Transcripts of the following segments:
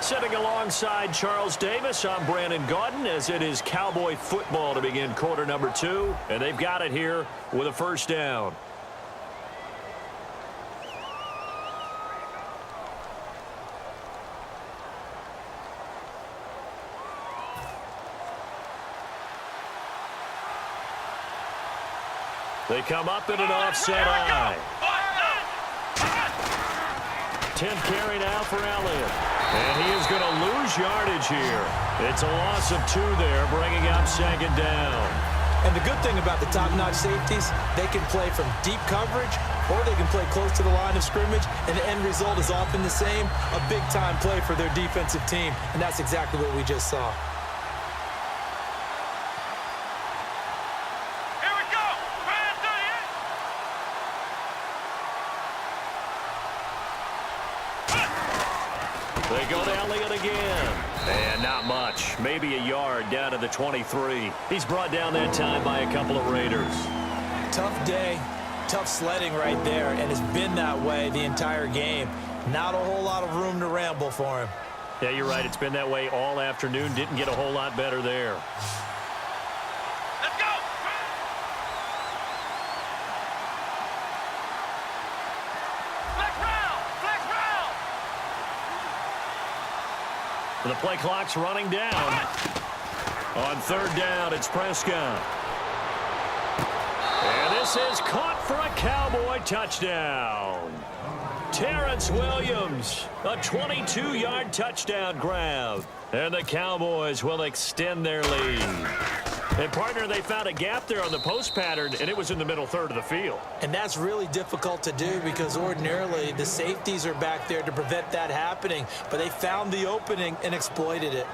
Sitting alongside Charles Davis, I'm Brandon Gaudin, as it is Cowboy football to begin quarter number 2, and they've got it here with a first down. They come up in an offset eye. 10th carry now for Elliott. And he is going to lose yardage here. It's a loss of 2 there, bringing up second down. And the good thing about the top-notch safeties, they can play from deep coverage or they can play close to the line of scrimmage, and the end result is often the same, a big-time play for their defensive team. And that's exactly what we just saw. They go to Elliott again. And not much. Maybe a yard down to the 23. He's brought down that time by a couple of Raiders. Tough day, tough sledding right there, and it's been that way the entire game. Not a whole lot of room to ramble for him. Yeah, you're right. It's been that way all afternoon. Didn't get a whole lot better there. The play clock's running down. On third down, it's Prescott. And this is caught for a Cowboy touchdown. Terrence Williams, a 22-yard touchdown grab. And the Cowboys will extend their lead. And, partner, they found a gap there on the post pattern, and it was in the middle third of the field. And that's really difficult to do because ordinarily the safeties are back there to prevent that happening. But they found the opening and exploited it.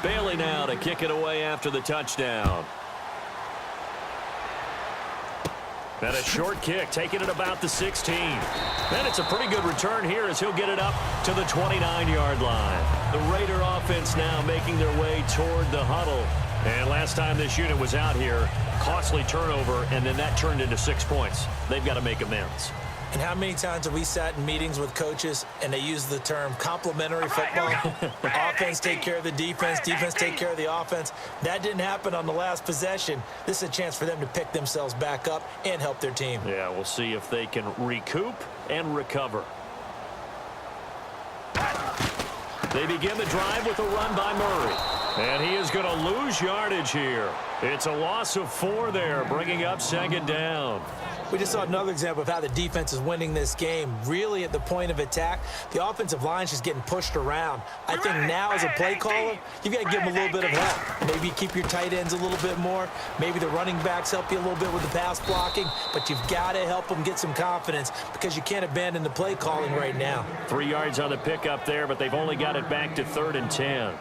Bailey now to kick it away after the touchdown. And a short kick, taking it about the 16. And it's a pretty good return here as he'll get it up to the 29-yard line. The Raider offense now making their way toward the huddle. And last time this unit was out here, costly turnover, and then that turned into 6 points. They've got to make amends. And how many times have we sat in meetings with coaches and they use the term complementary football? Offense take care of the defense, defense take care of the offense. That didn't happen on the last possession. This is a chance for them to pick themselves back up and help their team. Yeah, we'll see if they can recoup and recover. They begin the drive with a run by Murray. And he is going to lose yardage here. It's a loss of 4 there, bringing up second down. We just saw another example of how the defense is winning this game. Really at the point of attack, the offensive line is just getting pushed around. I think now as a play caller, you've got to give them a little bit of help. Maybe keep your tight ends a little bit more. Maybe the running backs help you a little bit with the pass blocking. But you've got to help them get some confidence because you can't abandon the play calling right now. 3 yards on the pickup there, but they've only got it back to 3rd and 10.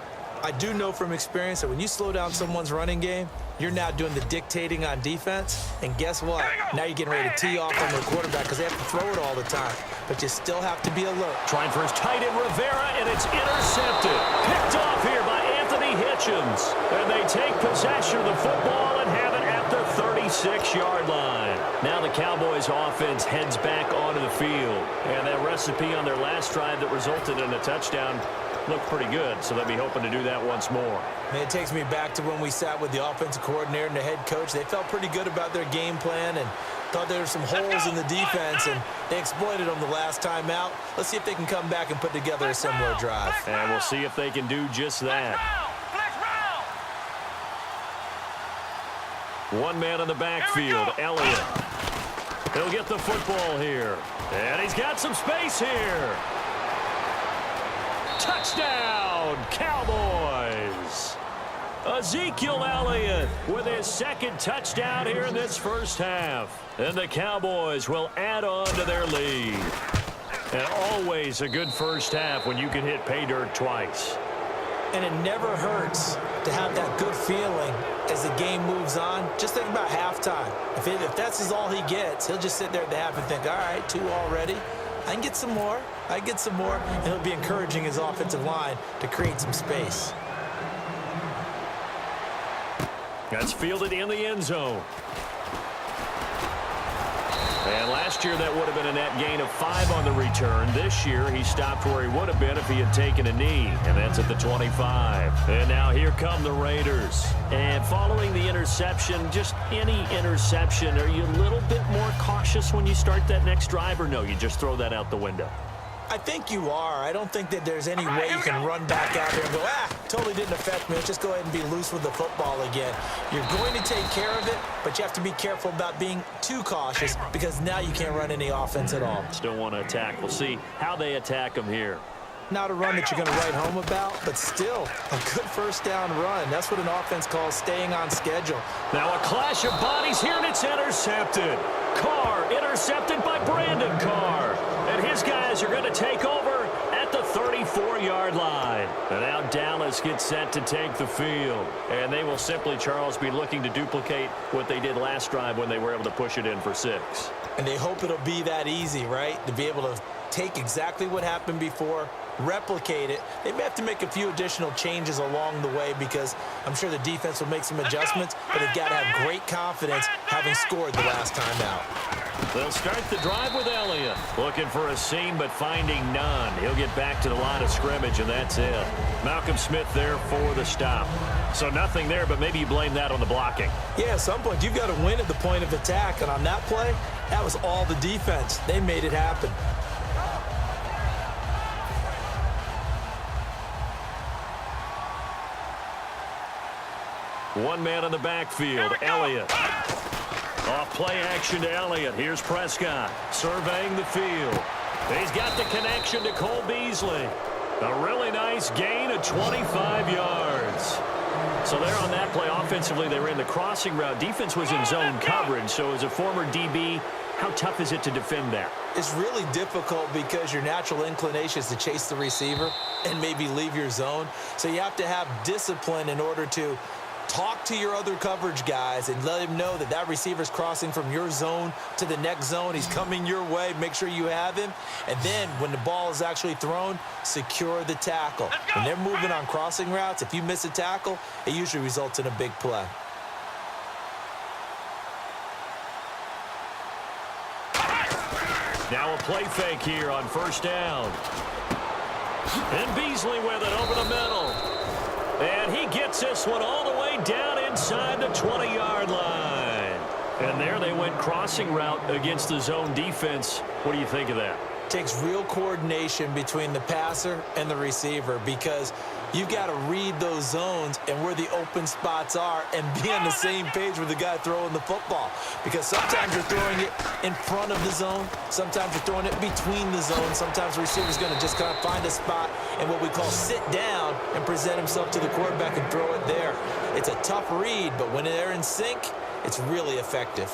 I do know from experience that when you slow down someone's running game, you're now doing the dictating on defense. And guess what? Now you're getting ready to tee off on their quarterback because they have to throw it all the time. But you still have to be alert. Trying for his tight end, Rivera, and it's intercepted. Picked off here by Anthony Hitchens. And they take possession of the football and have it at the 36-yard line. Now the Cowboys offense heads back onto the field. And that recipe on their last drive that resulted in a touchdown looked pretty good, so they'll be hoping to do that once more. Man, it takes me back to when we sat with the offensive coordinator and the head coach. They felt pretty good about their game plan and thought there were some holes in the defense, and they exploited them the last time out. Let's see if they can come back and put together a similar drive. And we'll see if they can do just that. One man in the backfield, Elliott. He'll get the football here. And he's got some space here. Touchdown, Cowboys! Ezekiel Elliott with his 2nd touchdown here in this first half. And the Cowboys will add on to their lead. And always a good first half when you can hit pay dirt twice. And it never hurts to have that good feeling as as the game moves on, just think about halftime. If that's all he gets, he'll just sit there at the half and think, all right, 2 already. I can get some more. And he'll be encouraging his offensive line to create some space. That's fielded in the end zone. And last year, that would have been a net gain of 5 on the return. This year, he stopped where he would have been if he had taken a knee, and that's at the 25. And now here come the Raiders. And following the interception, just any interception, are you a little bit more cautious when you start that next drive, or no, you just throw that out the window? I think you are. I don't think that there's any way you can run back out there and go, totally didn't affect me. Let's just go ahead and be loose with the football again. You're going to take care of it, but you have to be careful about being too cautious because now you can't run any offense at all. Still want to attack. We'll see how they attack him here. Not a run that you're going to write home about, but still a good first down run. That's what an offense calls staying on schedule. Now a clash of bodies here, and it's intercepted. Carr intercepted by Brandon Carr. And his guys are going to take over at the 34-yard line. And now Dallas gets set to take the field. And they will simply, Charles, be looking to duplicate what they did last drive when they were able to push it in for 6. And they hope it'll be that easy, right? To be able to take exactly what happened before, replicate it. They may have to make a few additional changes along the way because I'm sure the defense will make some adjustments, but they've got to have great confidence having scored the last time out. They'll start the drive with Elliott. Looking for a seam, but finding none. He'll get back to the line of scrimmage, and that's it. Malcolm Smith there for the stop. So nothing there, but maybe you blame that on the blocking. Yeah, at some point, you've got to win at the point of attack, and on that play, that was all the defense. They made it happen. One man in the backfield, Elliott. Off play action to Elliott. Here's Prescott surveying the field. He's got the connection to Cole Beasley. A really nice gain of 25 yards. So there on that play, offensively, they ran the crossing route. Defense was in zone coverage. So as a former DB, how tough is it to defend that? It's really difficult because your natural inclination is to chase the receiver and maybe leave your zone. So you have to have discipline in order to talk to your other coverage guys and let him know that that receiver's crossing from your zone to the next zone. He's coming your way. Make sure you have him. And then when the ball is actually thrown, secure the tackle. When they're moving on crossing routes, if you miss a tackle, it usually results in a big play. Now a play fake here on first down. And Beasley with it over the middle. And he gets this one all the way down inside the 20-yard line. And there they went crossing route against the zone defense. What do you think of that? Takes real coordination between the passer and the receiver because you've got to read those zones and where the open spots are and be on the same page with the guy throwing the football. Because sometimes you're throwing it in front of the zone. Sometimes you're throwing it between the zones. Sometimes the receiver's going to just kind of find a spot and what we call sit down and present himself to the quarterback and throw it there. It's a tough read, but when they're in sync, it's really effective.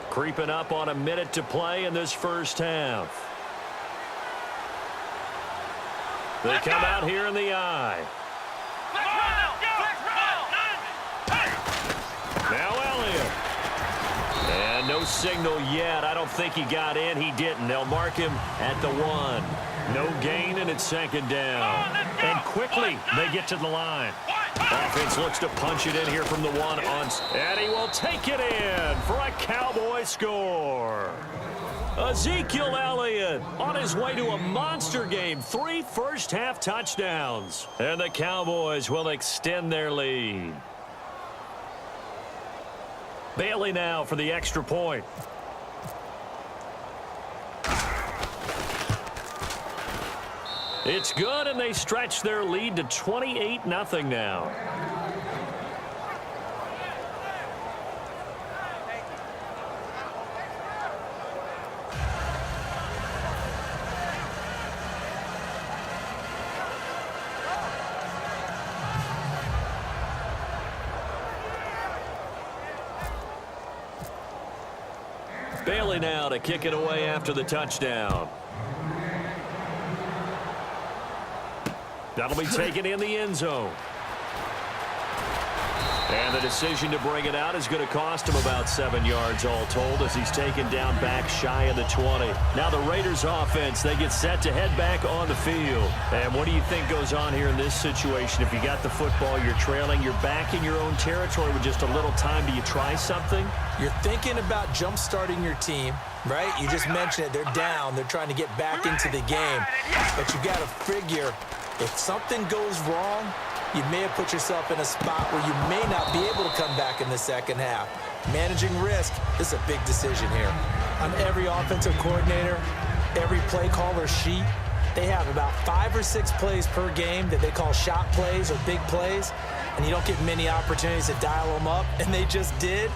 Creeping up on a minute to play in this first half. They come out here in the eye. Now Elliott. And no signal yet. I don't think he got in. He didn't. They'll mark him at the 1. No gain, and it's second down. And quickly they get to the line. Offense looks to punch it in here from the 1 on, and he will take it in for a Cowboy score. Ezekiel Elliott on his way to a monster game. 3 first-half touchdowns. And the Cowboys will extend their lead. Bailey now for the extra point. It's good, and they stretch their lead to 28-0 now. Bailey now to kick it away after the touchdown. That'll be taken in the end zone. And the decision to bring it out is going to cost him about 7 yards all told as he's taken down back shy of the 20. Now the Raiders offense, they get set to head back on the field. And what do you think goes on here in this situation? If you got the football, you're trailing, you're back in your own territory with just a little time. Do you try something? You're thinking about jump-starting your team, right? You just mentioned it. They're down. They're trying to get back into the game. But you got to figure if something goes wrong, you may have put yourself in a spot where you may not be able to come back in the second half. Managing risk is a big decision here. On every offensive coordinator, every play caller sheet, they have about 5 or 6 plays per game that they call shot plays or big plays, and you don't get many opportunities to dial them up, and they just did,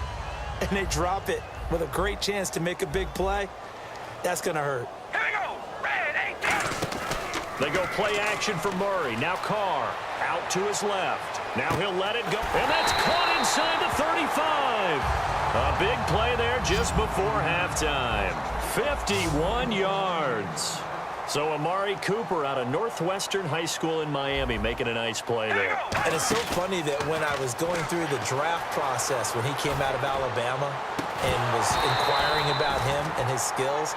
and they drop it with a great chance to make a big play. That's going to hurt. Here we go. Red 18. They go play action for Murray. Now Carr out to his left. Now he'll let it go. And that's caught inside the 35. A big play there just before halftime. 51 yards. So Amari Cooper out of Northwestern High School in Miami making a nice play there. And it's so funny that when I was going through the draft process when he came out of Alabama and was inquiring about him and his skills,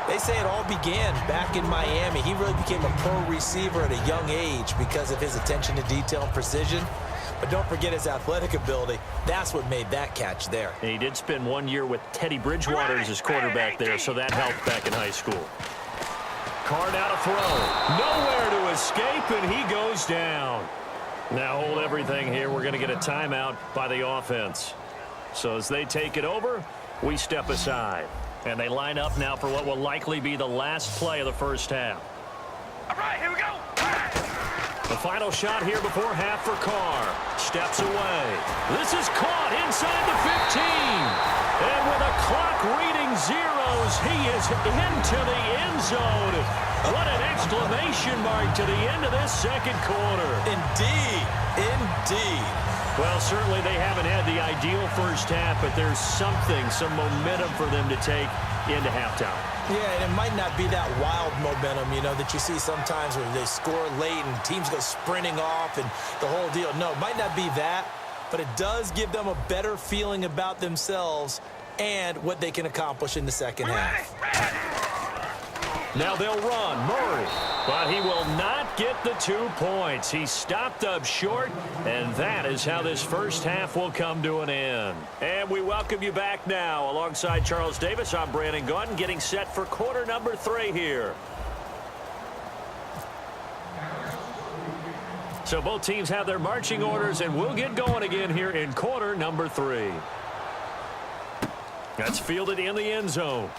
they say it all began back in Miami. He really became a pro receiver at a young age because of his attention to detail and precision. But don't forget his athletic ability. That's what made that catch there. And he did spend 1 year with Teddy Bridgewater as his quarterback there, so that helped back in high school. Carr now to throw. Nowhere to escape, and he goes down. Now hold everything here. We're going to get a timeout by the offense. So as they take it over, we step aside. And they line up now for what will likely be the last play of the first half. All right, here we go. The final shot here before half for Carr. Steps away. This is caught inside the 15. And with a clock reading zeros, he is into the end zone. What an exclamation mark to the end of this second quarter. Indeed. Indeed. Well, certainly they haven't had the ideal first half, but there's something, some momentum for them to take into halftime. Yeah, and it might not be that wild momentum, you know, that you see sometimes where they score late and teams go sprinting off and the whole deal. No, it might not be that, but it does give them a better feeling about themselves and what they can accomplish in the second half. Now they'll run. Murray. But he will not get the 2 points. He stopped up short, and that is how this first half will come to an end. And we welcome you back now. Alongside Charles Davis, I'm Brandon Gaudin, getting set for quarter number 3 here. So both teams have their marching orders, and we'll get going again here in quarter number 3. That's fielded in the end zone.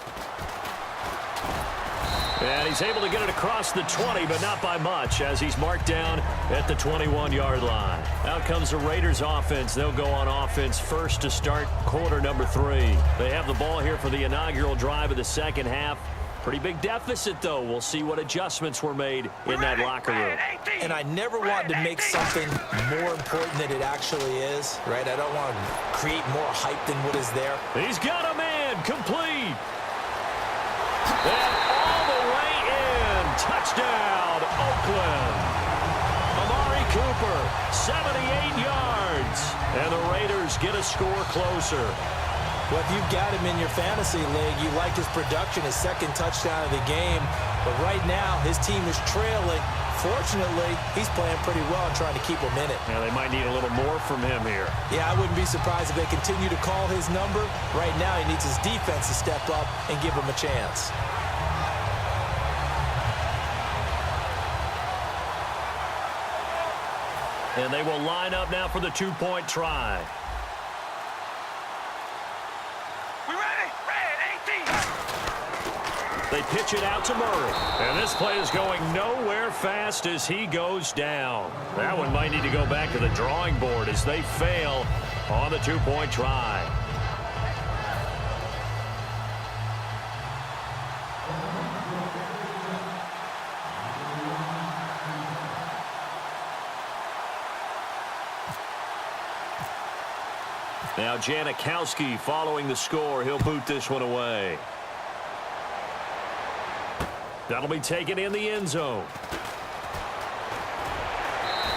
And he's able to get it across the 20, but not by much, as he's marked down at the 21-yard line. Out comes the Raiders offense. They'll go on offense first to start quarter number 3. They have the ball here for the inaugural drive of the second half. Pretty big deficit, though. We'll see what adjustments were made in that locker room. And I never want to make something more important than it actually is, right? I don't want to create more hype than what is there. He's got a man complete. And all the way in. Touchdown, Oakland. Amari Cooper, 78 yards. And the Raiders get a score closer. Well, if you've got him in your fantasy league, you like his production, his second touchdown of the game. But right now, his team is trailing. Fortunately, he's playing pretty well and trying to keep him in it. Now, they might need a little more from him here. Yeah, I wouldn't be surprised if they continue to call his number. Right now, he needs his defense to step up and give him a chance. And they will line up now for the 2-point try. They pitch it out to Murray. And this play is going nowhere fast as he goes down. That one might need to go back to the drawing board as they fail on the 2-point try. Now Janikowski following the score. He'll boot this one away. That'll be taken in the end zone.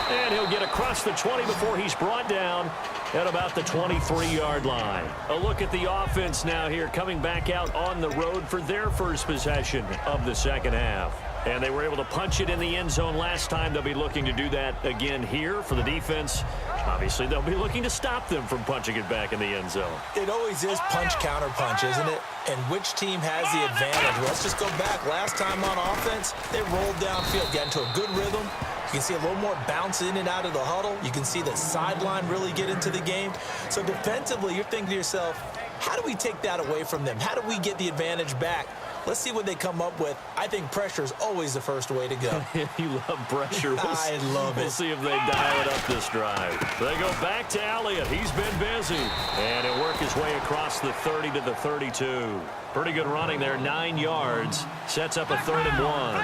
And he'll get across the 20 before he's brought down at about the 23-yard line. A look at the offense now here, coming back out on the road for their first possession of the second half. And they were able to punch it in the end zone last time. They'll be looking to do that again here for the defense. Obviously, they'll be looking to stop them from punching it back in the end zone. It always is punch-counter-punch, isn't it? And which team has the advantage? Let's just go back. Last time on offense, they rolled downfield, got into a good rhythm. You can see a little more bounce in and out of the huddle. You can see the sideline really get into the game. So defensively, you're thinking to yourself, how do we take that away from them? How do we get the advantage back? Let's see what they come up with. I think pressure is always the first way to go. You love pressure. I love it. We'll see if they dial it up this drive. They go back to Elliott. He's been busy. And he'll work his way across the 30 to the 32. Pretty good running there, 9 yards. Sets up a 3rd and 1.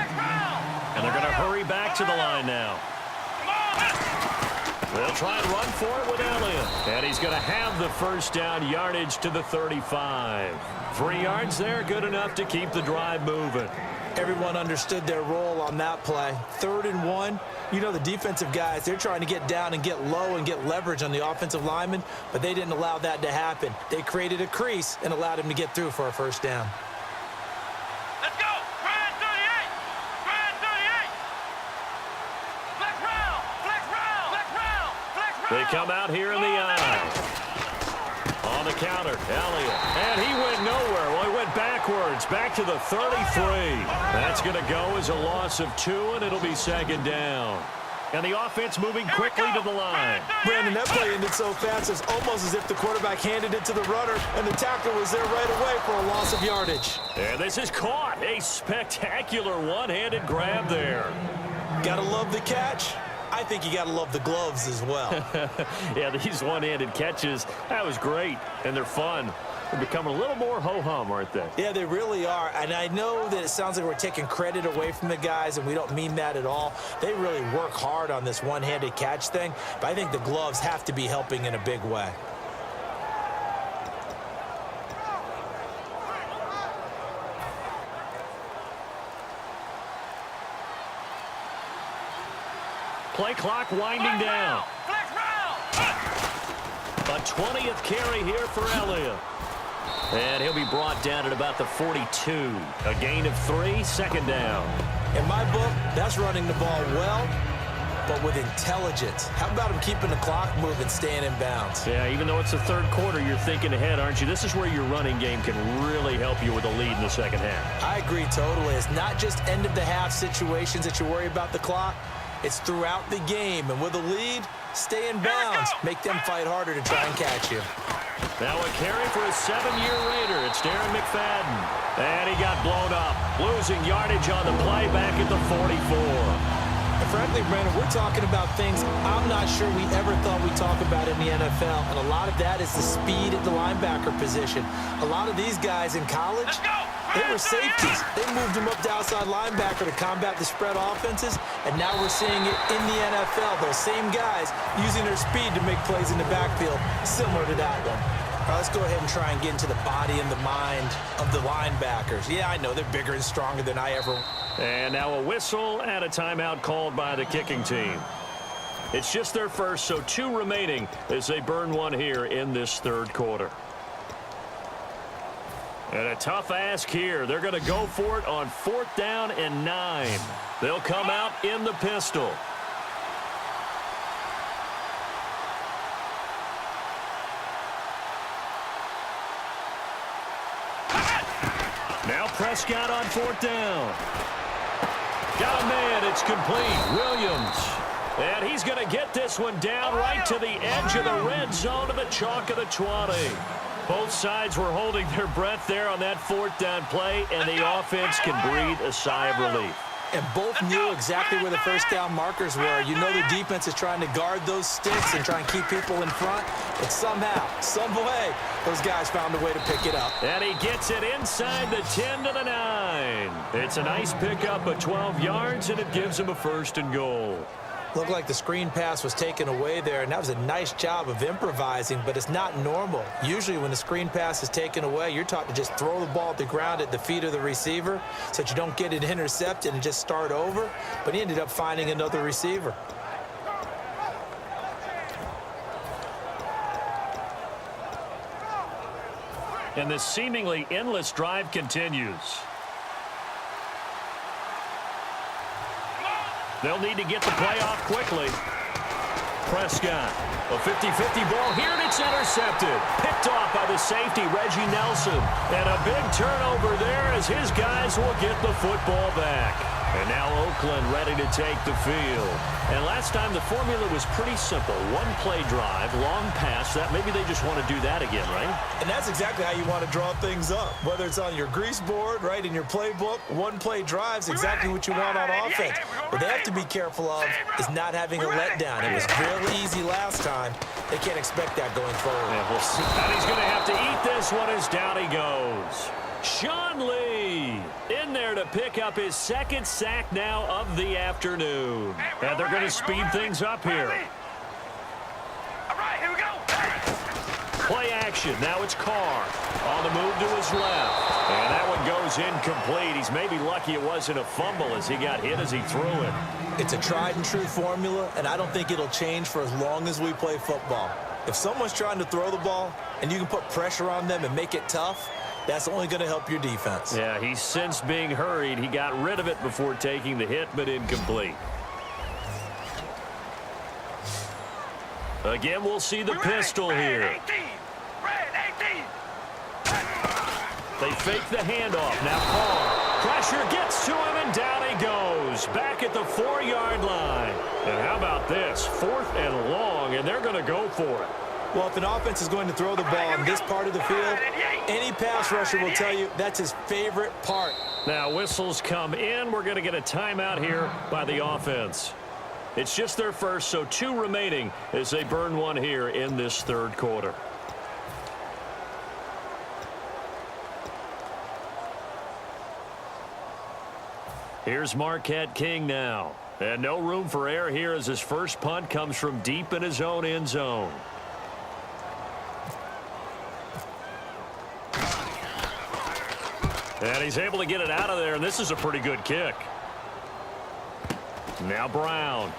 And they're going to hurry back to the line now. They'll try and run for it with Elliott. And he's going to have the first down, yardage to the 35. 3 yards there, good enough to keep the drive moving. Everyone understood their role on that play. 3rd and 1. You know the defensive guys, they're trying to get down and get low and get leverage on the offensive lineman, but they didn't allow that to happen. They created a crease and allowed him to get through for a first down. Let's go. Grind 38. Grind 38. Flex round. Flex round. Flex round. Flex round. They come out here in the eye. On the counter, Elliott. And he went nowhere. Well, he went backwards, back to the 33. That's going to go as a loss of 2, and it'll be 2nd down. And the offense moving quickly to the line. Brandon, that play ended so fast, it's almost as if the quarterback handed it to the runner, and the tackle was there right away for a loss of yardage. And this is caught. A spectacular one-handed grab there. Gotta love the catch. I think you got to love the gloves as well. Yeah, these one-handed catches, that was great, and they're fun. They're becoming a little more ho-hum, aren't they? Yeah, they really are, and I know that it sounds like we're taking credit away from the guys, and we don't mean that at all. They really work hard on this one-handed catch thing, but I think the gloves have to be helping in a big way. Play clock winding down. A 20th carry here for Elliott. And he'll be brought down at about the 42. A gain of 3, 2nd down. In my book, that's running the ball well, but with intelligence. How about him keeping the clock moving, staying in bounds? Yeah, even though it's the 3rd quarter, you're thinking ahead, aren't you? This is where your running game can really help you with a lead in the 2nd half. I agree totally. It's not just end-of-the-half situations that you worry about the clock. It's throughout the game, and with a lead, stay in bounds. Make them fight harder to try and catch you. Now a carry for a 7-year Raider. It's Darren McFadden. And he got blown up, losing yardage on the play back at the 44. And frankly, Brandon, we're talking about things I'm not sure we ever thought we'd talk about in the NFL, and a lot of that is the speed at the linebacker position. A lot of these guys in college, they were safeties. They moved them up to outside linebacker to combat the spread offenses, and now we're seeing it in the NFL. Those same guys using their speed to make plays in the backfield, similar to that one. All right, let's go ahead and try and get into the body and the mind of the linebackers. Yeah, I know they're bigger and stronger than I ever. And now a whistle and a timeout called by the kicking team. It's just their first, so 2 remaining as they burn one here in this 3rd quarter. And a tough ask here. They're going to go for it on 4th down and 9. They'll come out in the pistol. Now Prescott on 4th down. Got a man. It's complete. Williams. And he's going to get this one down right to the edge of the red zone to the chalk of the 20. Both sides were holding their breath there on that 4th down play, and the offense can breathe a sigh of relief. And both knew exactly where the first down markers were. You know the defense is trying to guard those sticks and try and keep people in front. But somehow, some way, those guys found a way to pick it up. And he gets it inside the 10 to the 9. It's a nice pickup of 12 yards, and it gives him a 1st and goal. Looked like the screen pass was taken away there, and that was a nice job of improvising, but it's not normal. Usually when the screen pass is taken away, you're taught to just throw the ball at the ground at the feet of the receiver so that you don't get it intercepted and just start over, but he ended up finding another receiver. And this seemingly endless drive continues. They'll need to get the play off quickly. Prescott, a 50-50 ball here, and it's intercepted. Picked off by the safety, Reggie Nelson. And a big turnover there as his guys will get the football back. And now Oakland ready to take the field. And last time the formula was pretty simple. One play drive, long pass. That maybe they just want to do that again, right? And that's exactly how you want to draw things up. Whether it's on your grease board, right, in your playbook, one play drive's exactly what you want on offense. What they have to be careful of is not having a letdown. It was real easy last time. They can't expect that going forward. Yeah, we'll see. And he's going to have to eat this one as down he goes. Sean Lee in there to pick up his second sack now of the afternoon. And they're going to speed things up here. All right, here we go. Play action. Now it's Carr on the move to his left. And that one goes incomplete. He's maybe lucky it wasn't a fumble as he got hit as he threw it. It's a tried and true formula, and I don't think it'll change for as long as we play football. If someone's trying to throw the ball and you can put pressure on them and make it tough, that's only going to help your defense. Yeah, he's since being hurried. He got rid of it before taking the hit, but incomplete. Again, we'll see the pistol here. They fake the handoff. Now Carr. Pressure gets to him, and down he goes. Back at the 4-yard line. And how about this? 4th and long, and they're going to go for it. Well, if an offense is going to throw the ball on this part of the field, any pass rusher will tell you that's his favorite part. Now whistles come in. We're going to get a timeout here by the offense. It's just their first, so 2 remaining as they burn one here in this third quarter. Here's Marquette King now. And no room for error here as his first punt comes from deep in his own end zone. And he's able to get it out of there, and this is a pretty good kick. Now Brown.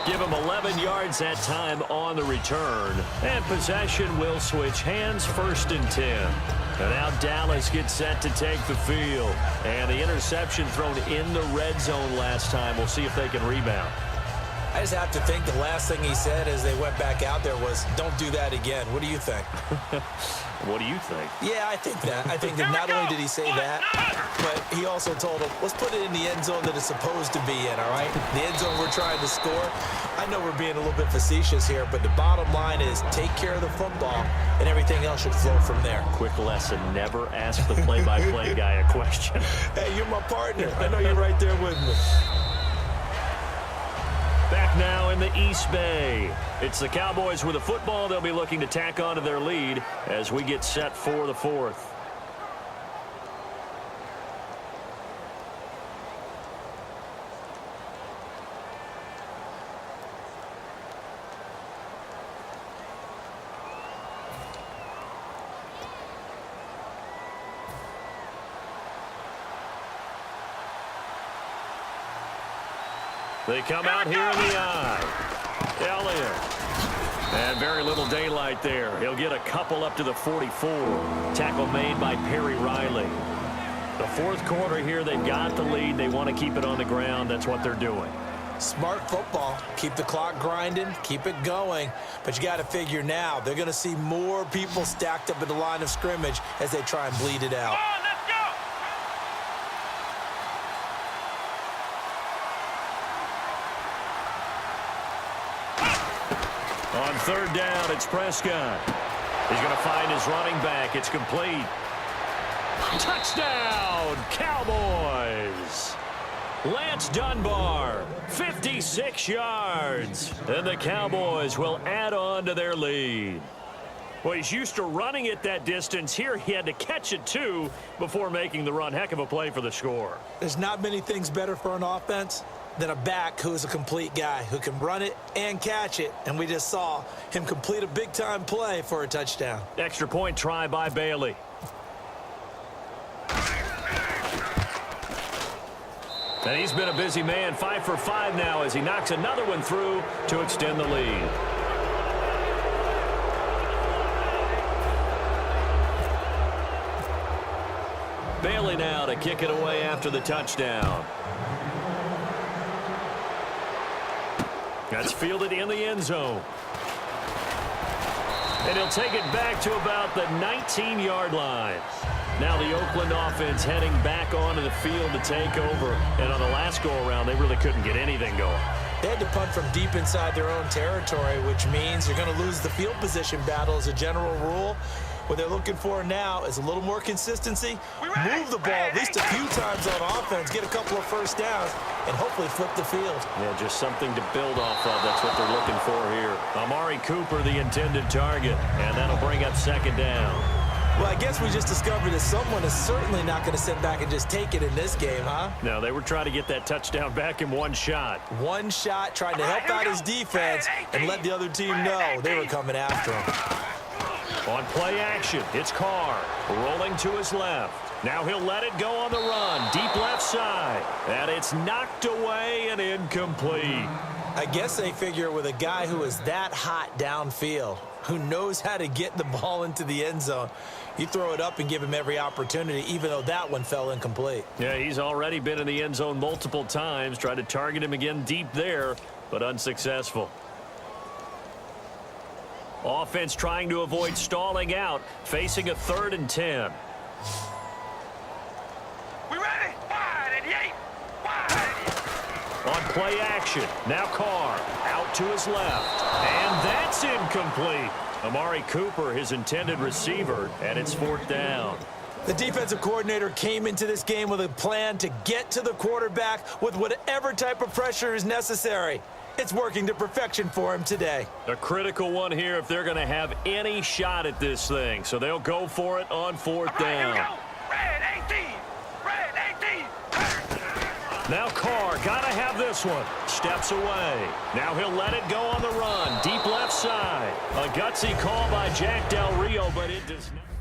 Give him 11 yards that time on the return. And possession will switch hands, 1st and 10. And now Dallas gets set to take the field. And the interception thrown in the red zone last time. We'll see if they can rebound. I just have to think the last thing he said as they went back out there was, don't do that again. What do you think? What do you think? Yeah, I think that. I think that not only did he say that, but he also told him, let's put it in the end zone that it's supposed to be in, all right? The end zone we're trying to score. I know we're being a little bit facetious here, but the bottom line is take care of the football, and everything else should flow from there. Quick lesson, never ask the play-by-play guy a question. Hey, you're my partner. I know you're right there with me. Back now in the East Bay. It's the Cowboys with the football. They'll be looking to tack on to their lead as we get set for the 4th. They come out here in the eye. Elliott. And very little daylight there. He'll get a couple up to the 44. Tackle made by Perry Riley. The 4th quarter here, they've got the lead. They want to keep it on the ground. That's what they're doing. Smart football. Keep the clock grinding. Keep it going. But you got to figure now, they're going to see more people stacked up at the line of scrimmage as they try and bleed it out. On 3rd down, it's Prescott. He's going to find his running back. It's complete. Touchdown, Cowboys. Lance Dunbar, 56 yards. And the Cowboys will add on to their lead. Well, he's used to running it that distance. Here he had to catch it, too, before making the run. Heck of a play for the score. There's not many things better for an offense than a back who is a complete guy who can run it and catch it. And we just saw him complete a big-time play for a touchdown. Extra point try by Bailey. And he's been a busy man, 5 for 5 now as he knocks another one through to extend the lead. Bailey now to kick it away after the touchdown. That's fielded in the end zone. And he'll take it back to about the 19-yard line. Now the Oakland offense heading back onto the field to take over. And on the last go-around, they really couldn't get anything going. They had to punt from deep inside their own territory, which means you're going to lose the field position battle as a general rule. What they're looking for now is a little more consistency, move the ball at least a few times on offense, get a couple of first downs, and hopefully flip the field. Yeah, just something to build off of. That's what they're looking for here. Amari Cooper, the intended target, and that'll bring up second down. Well, I guess we just discovered that someone is certainly not going to sit back and just take it in this game, huh? No, they were trying to get that touchdown back in one shot. One shot, trying to help out his defense and let the other team know they were coming after him. On play action, it's Carr rolling to his left. Now he'll let it go on the run, deep left side. And it's knocked away and incomplete. I guess they figure with a guy who is that hot downfield, who knows how to get the ball into the end zone, you throw it up and give him every opportunity, even though that one fell incomplete. Yeah, he's already been in the end zone multiple times, tried to target him again deep there, but unsuccessful. Offense trying to avoid stalling out, facing a 3rd and 10. We ready? Wide and eight. Wide and eight. On play action, now Carr out to his left, and that's incomplete. Amari Cooper, his intended receiver, and it's 4th down. The defensive coordinator came into this game with a plan to get to the quarterback with whatever type of pressure is necessary. It's working to perfection for him today. A critical one here if they're going to have any shot at this thing. So they'll go for it on 4th down. Here we go. Red 18. Red 18. Now Carr, got to have this one. Steps away. Now he'll let it go on the run. Deep left side. A gutsy call by Jack Del Rio, but it does not.